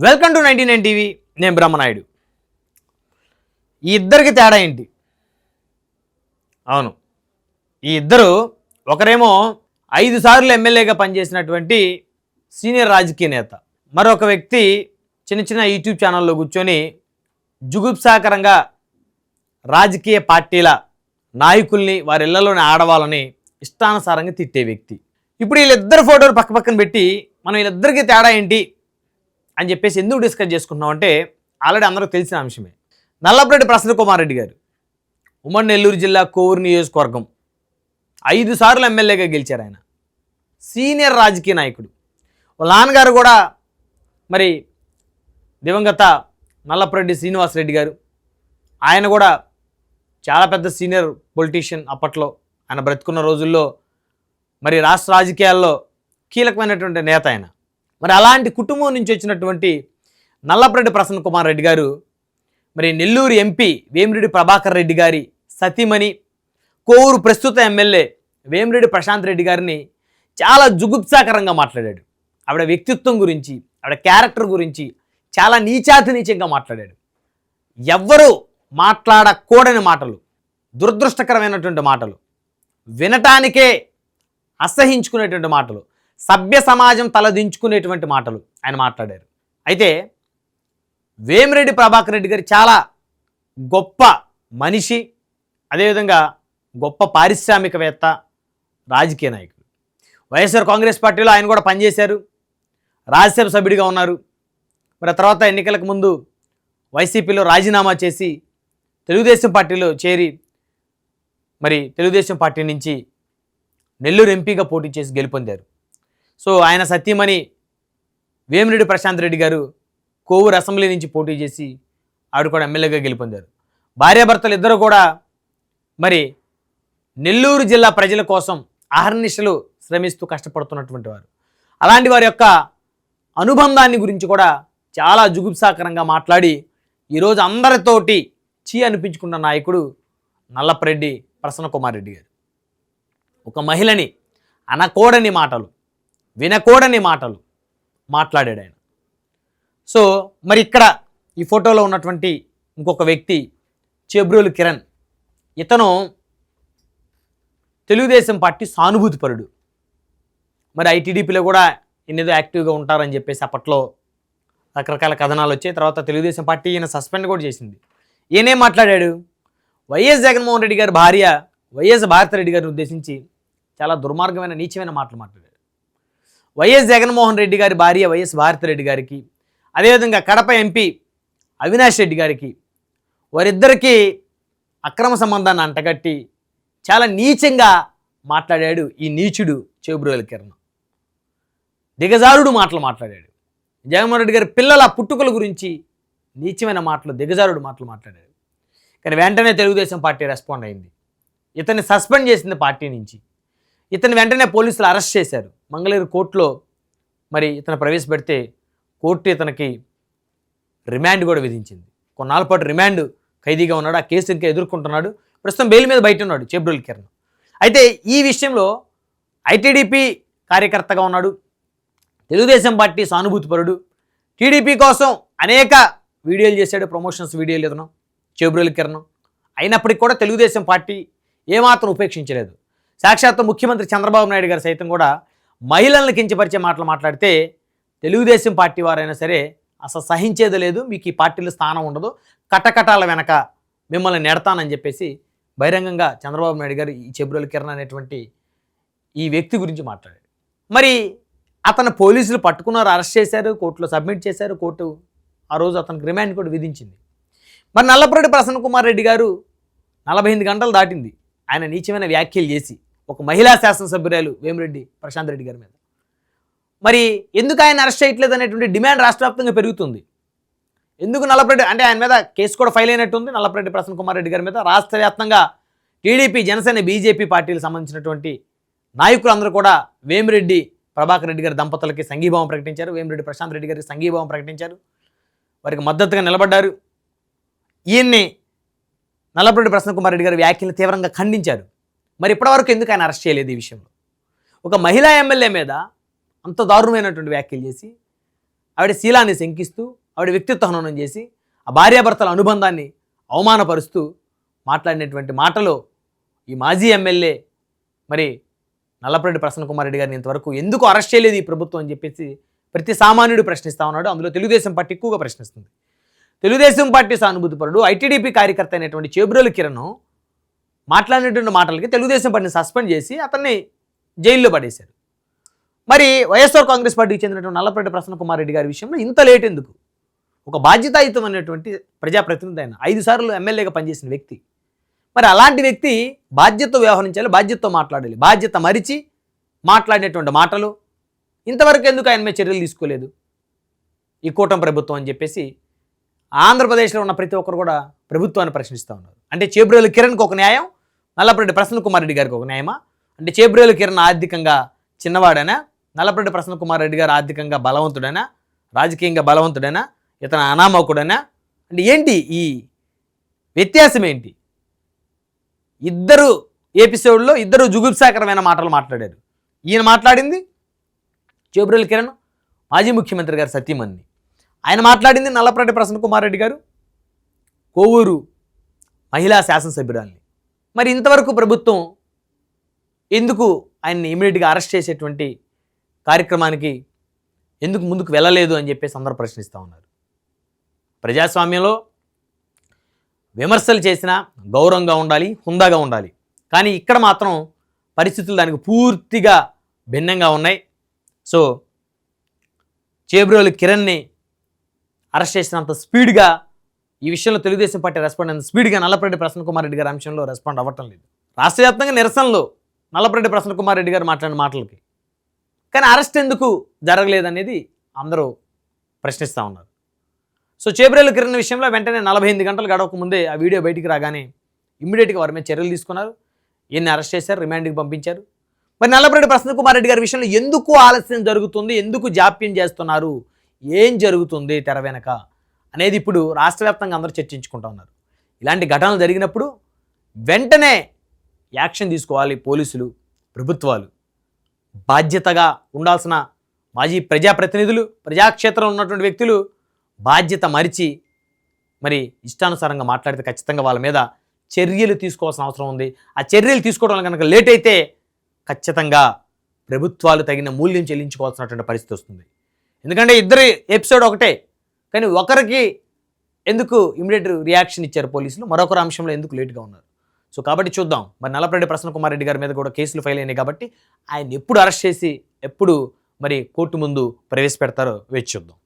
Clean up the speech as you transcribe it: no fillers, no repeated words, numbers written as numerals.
Welcome to 99 TV. నేను బ్రహ్మనాయుడు. ఈ ఇద్దరికి తేడా ఏంటి? అవును, ఈ ఇద్దరు ఒకరేమో 5 సార్లు ఎమ్మెల్యేగా పనిచేసినటువంటి సీనియర్ రాజకీయ నేత, మరొక వ్యక్తి చిన్న చిన్న యూట్యూబ్ ఛానల్లో కూర్చొని జుగుప్సాకరంగా రాజకీయ పార్టీల నాయకుల్ని, వారి ఇళ్లలోని ఆడవాళ్ళని ఇష్టానుసారంగా తిట్టే వ్యక్తి. ఇప్పుడు వీళ్ళిద్దరు ఫోటోలు పక్క పక్కన పెట్టి మనం వీళ్ళిద్దరికీ తేడా ఏంటి అని చెప్పేసి ఎందుకు డిస్కస్ చేసుకుంటున్నాం అంటే, ఆల్రెడీ అందరికీ తెలిసిన అంశమే. నల్లపరెడ్డి ప్రసన్న కుమార్ రెడ్డి గారు ఉమ్మడి నెల్లూరు జిల్లా కోవూరు నియోజకవర్గం 5 సార్లు ఎమ్మెల్యేగా గెలిచారు. ఆయన సీనియర్ రాజకీయ నాయకుడు. వాళ్ళ నాన్నగారు కూడా మరి దివంగత నల్లపరెడ్డి శ్రీనివాసరెడ్డి గారు, ఆయన కూడా చాలా పెద్ద సీనియర్ పొలిటీషియన్. అప్పట్లో ఆయన బ్రతుకున్న రోజుల్లో మరి రాష్ట్ర రాజకీయాల్లో కీలకమైనటువంటి నేత ఆయన. మరి అలాంటి కుటుంబం నుంచి వచ్చినటువంటి నల్లపరెడ్డి ప్రసన్న కుమార్ రెడ్డి గారు మరి నెల్లూరు ఎంపీ వేమిరెడ్డి ప్రభాకర్ రెడ్డి గారి సతీమణి, కోవూరు ప్రస్తుత ఎమ్మెల్యే వేమిరెడ్డి ప్రశాంత్ రెడ్డి గారిని చాలా జుగుప్సాకరంగా మాట్లాడాడు. ఆవిడ వ్యక్తిత్వం గురించి, ఆవిడ క్యారెక్టర్ గురించి చాలా నీచాతి నీచంగా మాట్లాడాడు. ఎవ్వరూ మాట్లాడకూడని మాటలు, దురదృష్టకరమైనటువంటి మాటలు, వినటానికే అసహించుకునేటువంటి మాటలు, సభ్య సమాజం తలదించుకునేటువంటి మాటలు ఆయన మాట్లాడారు. అయితే వేమిరెడ్డి ప్రభాకర్ రెడ్డి గారు చాలా గొప్ప మనిషి, అదేవిధంగా గొప్ప పారిశ్రామికవేత్త, రాజకీయ నాయకుడు. వైఎస్ఆర్ కాంగ్రెస్ పార్టీలో ఆయన కూడా పనిచేశారు, రాజ్యసభ సభ్యుడిగా ఉన్నారు. మరి ఆ తర్వాత ఎన్నికలకు ముందు వైసీపీలో రాజీనామా చేసి తెలుగుదేశం పార్టీలో చేరి మరి తెలుగుదేశం పార్టీ నుంచి నెల్లూరు ఎంపీగా పోటీ చేసి గెలుపొందారు. సో ఆయన సతీమణి వేమిరెడ్డి ప్రశాంత్ రెడ్డి గారు కోవూరు అసెంబ్లీ నుంచి పోటీ చేసి ఆవిడ కూడా ఎమ్మెల్యేగా గెలుపొందారు. భార్యాభర్తలు ఇద్దరు కూడా మరి నెల్లూరు జిల్లా ప్రజల కోసం అహర్నిశలు శ్రమిస్తూ కష్టపడుతున్నటువంటి వారు. అలాంటి వారి యొక్క అనుబంధాన్ని గురించి కూడా చాలా జుగుప్సాకరంగా మాట్లాడి ఈరోజు అందరితోటి చీ అనిపించుకున్న నాయకుడు నల్లపరెడ్డి ప్రసన్న కుమార్ రెడ్డి గారు. ఒక మహిళని అనకూడని మాటలు, వినకూడని మాటలు మాట్లాడాడు ఆయన. సో మరి ఇక్కడ ఈ ఫోటోలో ఉన్నటువంటి ఇంకొక వ్యక్తి చెబ్రోలు కిరణ్. ఇతను తెలుగుదేశం పార్టీ సానుభూతిపరుడు. మరి ఐటీడీపీలో కూడా ఈయనేదో యాక్టివ్గా ఉంటారని చెప్పేసి అప్పట్లో రకరకాల కథనాలు వచ్చాయి. తర్వాత తెలుగుదేశం పార్టీ ఈయన సస్పెండ్ కూడా చేసింది. ఈయనేం మాట్లాడాడు? వైఎస్ జగన్మోహన్ రెడ్డి గారి భార్య వైఎస్ భారతిరెడ్డి గారిని ఉద్దేశించి చాలా దుర్మార్గమైన నీచమైన మాటలు మాట్లాడాడు. వైఎస్ జగన్మోహన్ రెడ్డి గారి భార్య వైఎస్ భారతిరెడ్డి గారికి, అదేవిధంగా కడప ఎంపీ అవినాష్ రెడ్డి గారికి, వారిద్దరికీ అక్రమ సంబంధాన్ని అంటగట్టి చాలా నీచంగా మాట్లాడాడు ఈ నీచుడు చెబ్రోలు కిరణ్. దిగజారుడు మాటలు మాట్లాడాడు. జగన్మోహన్ రెడ్డి గారి పిల్లల పుట్టుకల గురించి నీచమైన మాటలు, దిగజారుడు మాటలు మాట్లాడాడు. కానీ వెంటనే తెలుగుదేశం పార్టీ రెస్పాండ్ అయింది. ఇతన్ని సస్పెండ్ చేసింది పార్టీ నుంచి. ఇతను వెంటనే పోలీసులు అరెస్ట్ చేశారు. మంగళగిరి కోర్టులో మరి ఇతను ప్రవేశపెడితే కోర్టు ఇతనికి రిమాండ్ కూడా విధించింది. కొన్నాళ్ళ పాటు రిమాండ్ ఖైదీగా ఉన్నాడు. ఆ కేసు ఇంకా ఎదుర్కొంటున్నాడు. ప్రస్తుతం బెయిల్ మీద బయట ఉన్నాడు చెబ్రోలు కిరణ్. అయితే ఈ విషయంలో ఐటీడీపీ కార్యకర్తగా ఉన్నాడు, తెలుగుదేశం పార్టీ సానుభూతిపరుడు, టీడీపీ కోసం అనేక వీడియోలు చేశాడు, ప్రమోషన్స్ వీడియోలు ఇతను చెబ్రోలు కిరణ్. అయినప్పటికీ కూడా తెలుగుదేశం పార్టీ ఏమాత్రం ఉపేక్షించలేదు. సాక్షాత్తు ముఖ్యమంత్రి చంద్రబాబు నాయుడు గారు సైతం కూడా మహిళలను కించపరిచే మాటలు మాట్లాడితే తెలుగుదేశం పార్టీ వారైనా సరే అసలు సహించేది లేదు, మీకు ఈ పార్టీలో స్థానం ఉండదు, కటకటాల వెనక మిమ్మల్ని నెడతానని చెప్పేసి బహిరంగంగా చంద్రబాబు నాయుడు గారు ఈ చెబ్రోలు కిరణ్ అనేటువంటి ఈ వ్యక్తి గురించి మాట్లాడాడు. మరి అతను పోలీసులు పట్టుకున్నారు, అరెస్ట్ చేశారు, కోర్టులో సబ్మిట్ చేశారు. కోర్టు ఆ రోజు అతనికి రిమాండ్ కూడా విధించింది. మరి నల్లపరెడ్డి ప్రసన్న కుమార్ రెడ్డి గారు 48 గంటలు దాటింది ఆయన నీచమైన వ్యాఖ్యలు చేసి ఒక మహిళా శాసనసభ్యురాలు వేమిరెడ్డి ప్రశాంత్ రెడ్డి గారి మీద. మరి ఎందుకు ఆయన అరెస్ట్ చేయట్లేదు అనేటువంటి డిమాండ్ రాష్ట్ర వ్యాప్తంగా పెరుగుతుంది. ఎందుకు నల్లపరెడ్డి అంటే ఆయన మీద కేసు కూడా ఫైల్ అయినట్టుంది నల్లపరెడ్డి ప్రసన్న కుమార్ రెడ్డి గారి మీద. రాష్ట్ర వ్యాప్తంగా టీడీపీ, జనసేన, బీజేపీ పార్టీలకు సంబంధించినటువంటి నాయకులందరూ కూడా వేమిరెడ్డి ప్రభాకర్ రెడ్డి గారి దంపతులకి సంఘీభావం ప్రకటించారు, వేమిరెడ్డి ప్రశాంత్ రెడ్డి గారికి సంఘీభావం ప్రకటించారు, వారికి మద్దతుగా నిలబడ్డారు. ఈయన్ని నల్లపరెడ్డి ప్రసన్న కుమార్ రెడ్డి గారి వ్యాఖ్యలను తీవ్రంగా ఖండించారు. మరి ఇప్పటివరకు ఎందుకు ఆయన అరెస్ట్ చేయలేదు? ఈ విషయంలో ఒక మహిళా ఎమ్మెల్యే మీద అంత దారుణమైనటువంటి వ్యాఖ్యలు చేసి ఆవిడ శీలాన్ని శంకిస్తూ, ఆవిడ వ్యక్తిత్వ హననం చేసి, ఆ భార్యాభర్తల అనుబంధాన్ని అవమానపరుస్తూ మాట్లాడినటువంటి మాటలు ఈ మాజీ ఎమ్మెల్యే మరి నల్లపరెడ్డి ప్రసన్నకుమార్ రెడ్డి గారిని ఇంతవరకు ఎందుకు అరెస్ట్ చేయలేదు ఈ ప్రభుత్వం అని చెప్పేసి ప్రతి సామాన్యుడు ప్రశ్నిస్తూ ఉన్నాడు. అందులో తెలుగుదేశం పార్టీ ఎక్కువగా ప్రశ్నిస్తుంది. తెలుగుదేశం పార్టీ సానుభూతిపరుడు ఐటీడీపీ కార్యకర్త అయినటువంటి చేబ్రోలు కిరణ్ మాట్లాడినటువంటి మాటలకి తెలుగుదేశం పార్టీని సస్పెండ్ చేసి అతన్ని జైల్లో పడేశారు. మరి వైఎస్ఆర్ కాంగ్రెస్ పార్టీకి చెందినటువంటి నల్లపరెడ్డి ప్రసన్నకుమార్ రెడ్డి గారి విషయంలో ఇంత లేట్ ఎందుకు? ఒక బాధ్యతాయుతమైనటువంటి ప్రజాప్రతినిధి అయిన 5 సార్లు ఎమ్మెల్యేగా పనిచేసిన వ్యక్తి, మరి అలాంటి వ్యక్తి బాధ్యతతో వ్యవహరించాలి, బాధ్యతతో మాట్లాడాలి. బాధ్యత మరిచి మాట్లాడినటువంటి మాటలు ఇంతవరకు ఎందుకు ఆయన మీద చర్యలు తీసుకోలేదు ఈ కూటమి ప్రభుత్వం అని చెప్పేసి ఆంధ్రప్రదేశ్లో ఉన్న ప్రతి ఒక్కరు కూడా ప్రభుత్వాన్ని ప్రశ్నిస్తూ ఉన్నారు. అంటే చేబ్రోలు కిరణ్కి ఒక న్యాయం, నల్లపరెడ్డి ప్రసన్నకుమార్ రెడ్డి గారికి ఒక న్యాయమా? అంటే చేబ్రోలు కిరణ్ ఆర్థికంగా చిన్నవాడైనా, నల్లపరెడ్డి ప్రసన్నకుమార్ రెడ్డి గారు ఆర్థికంగా బలవంతుడైనా, రాజకీయంగా బలవంతుడైనా, ఇతను అనామకుడైనా? అంటే ఏంటి ఈ వ్యత్యాసం ఏంటి? ఇద్దరు ఎపిసోడ్లో ఇద్దరు జుగుప్సాకరమైన మాటలు మాట్లాడారు. ఈయన మాట్లాడింది చేబ్రోలు కిరణ్ మాజీ ముఖ్యమంత్రి గారు సతీమణి, ఆయన మాట్లాడింది నల్లపరెడ్డి ప్రసన్నకుమార్ రెడ్డి గారు కోవూరు మహిళా శాసనసభ్యురాల్ని. మరి ఇంతవరకు ప్రభుత్వం ఎందుకు ఆయన్ని ఇమీడియట్గా అరెస్ట్ చేసేటువంటి కార్యక్రమానికి ఎందుకు ముందుకు వెళ్ళలేదు అని చెప్పేసి అందరూ ప్రశ్నిస్తూ ఉన్నారు. ప్రజాస్వామ్యంలో విమర్శలు చేసినా గౌరవంగా ఉండాలి, హుందాగా ఉండాలి. కానీ ఇక్కడ మాత్రం పరిస్థితులు దానికి పూర్తిగా భిన్నంగా ఉన్నాయి. సో చేబ్రోలు కిరణ్ని అరెస్ట్ చేసినంత స్పీడ్గా ఈ విషయంలో తెలుగుదేశం పార్టీ రెస్పాండ్ అయినంత స్పీడ్గా నల్లపరెడ్డి ప్రసన్నకుమార్ రెడ్డి గారి అంశంలో రెస్పాండ్ అవ్వటం లేదు. రాష్ట్ర వ్యాప్తంగా నిరసనలు నల్లపరెడ్డి ప్రసన్నకుమార్ రెడ్డి గారు మాట్లాడిన మాటలకి, కానీ అరెస్ట్ ఎందుకు జరగలేదనేది అందరూ ప్రశ్నిస్తూ ఉన్నారు. సో చేబ్రోలు కిరణ్ విషయంలో వెంటనే 48 గంటలు గడవక ముందే ఆ వీడియో బయటికి రాగానే ఇమ్మీడియట్గా వారి మీద చర్యలు తీసుకున్నారు. ఈయన్ని అరెస్ట్ చేశారు, రిమాండ్కి పంపించారు. మరి నల్లపరెడ్డి ప్రసన్నకుమార్ రెడ్డి గారి విషయంలో ఎందుకు ఆలస్యం జరుగుతుంది, ఎందుకు జాప్యం చేస్తున్నారు, ఏం జరుగుతుంది తెర వెనక అనేది ఇప్పుడు రాష్ట్ర వ్యాప్తంగా అందరూ చర్చించుకుంటూ ఉన్నారు. ఇలాంటి ఘటనలు జరిగినప్పుడు వెంటనే యాక్షన్ తీసుకోవాలి పోలీసులు, ప్రభుత్వాలు. బాధ్యతగా ఉండాల్సిన మాజీ ప్రజాప్రతినిధులు, ప్రజాక్షేత్రంలో ఉన్నటువంటి వ్యక్తులు బాధ్యత మరిచి మరి ఇష్టానుసారంగా మాట్లాడితే ఖచ్చితంగా వాళ్ళ మీద చర్యలు తీసుకోవాల్సిన అవసరం ఉంది. ఆ చర్యలు తీసుకోవడం కనుక లేట్ అయితే ఖచ్చితంగా ప్రభుత్వాలు తగిన మూల్యం చెల్లించుకోవాల్సినటువంటి పరిస్థితి వస్తుంది. ఎందుకంటే ఇద్దరు ఎపిసోడ్ ఒకటే, కానీ ఒకరికి ఎందుకు ఇమీడియట్ రియాక్షన్ ఇచ్చారు పోలీసులు, మరొకరు అంశంలో ఎందుకు లేట్గా ఉన్నారు. సో కాబట్టి చూద్దాం. మరి నల్లపరెడ్డి ప్రసన్నకుమార్ రెడ్డి గారి మీద కూడా కేసులు ఫైల్ అయినాయి కాబట్టి ఆయన ఎప్పుడు అరెస్ట్ చేసి ఎప్పుడు మరి కోర్టు ముందు ప్రవేశపెడతారో వేచి చూద్దాం.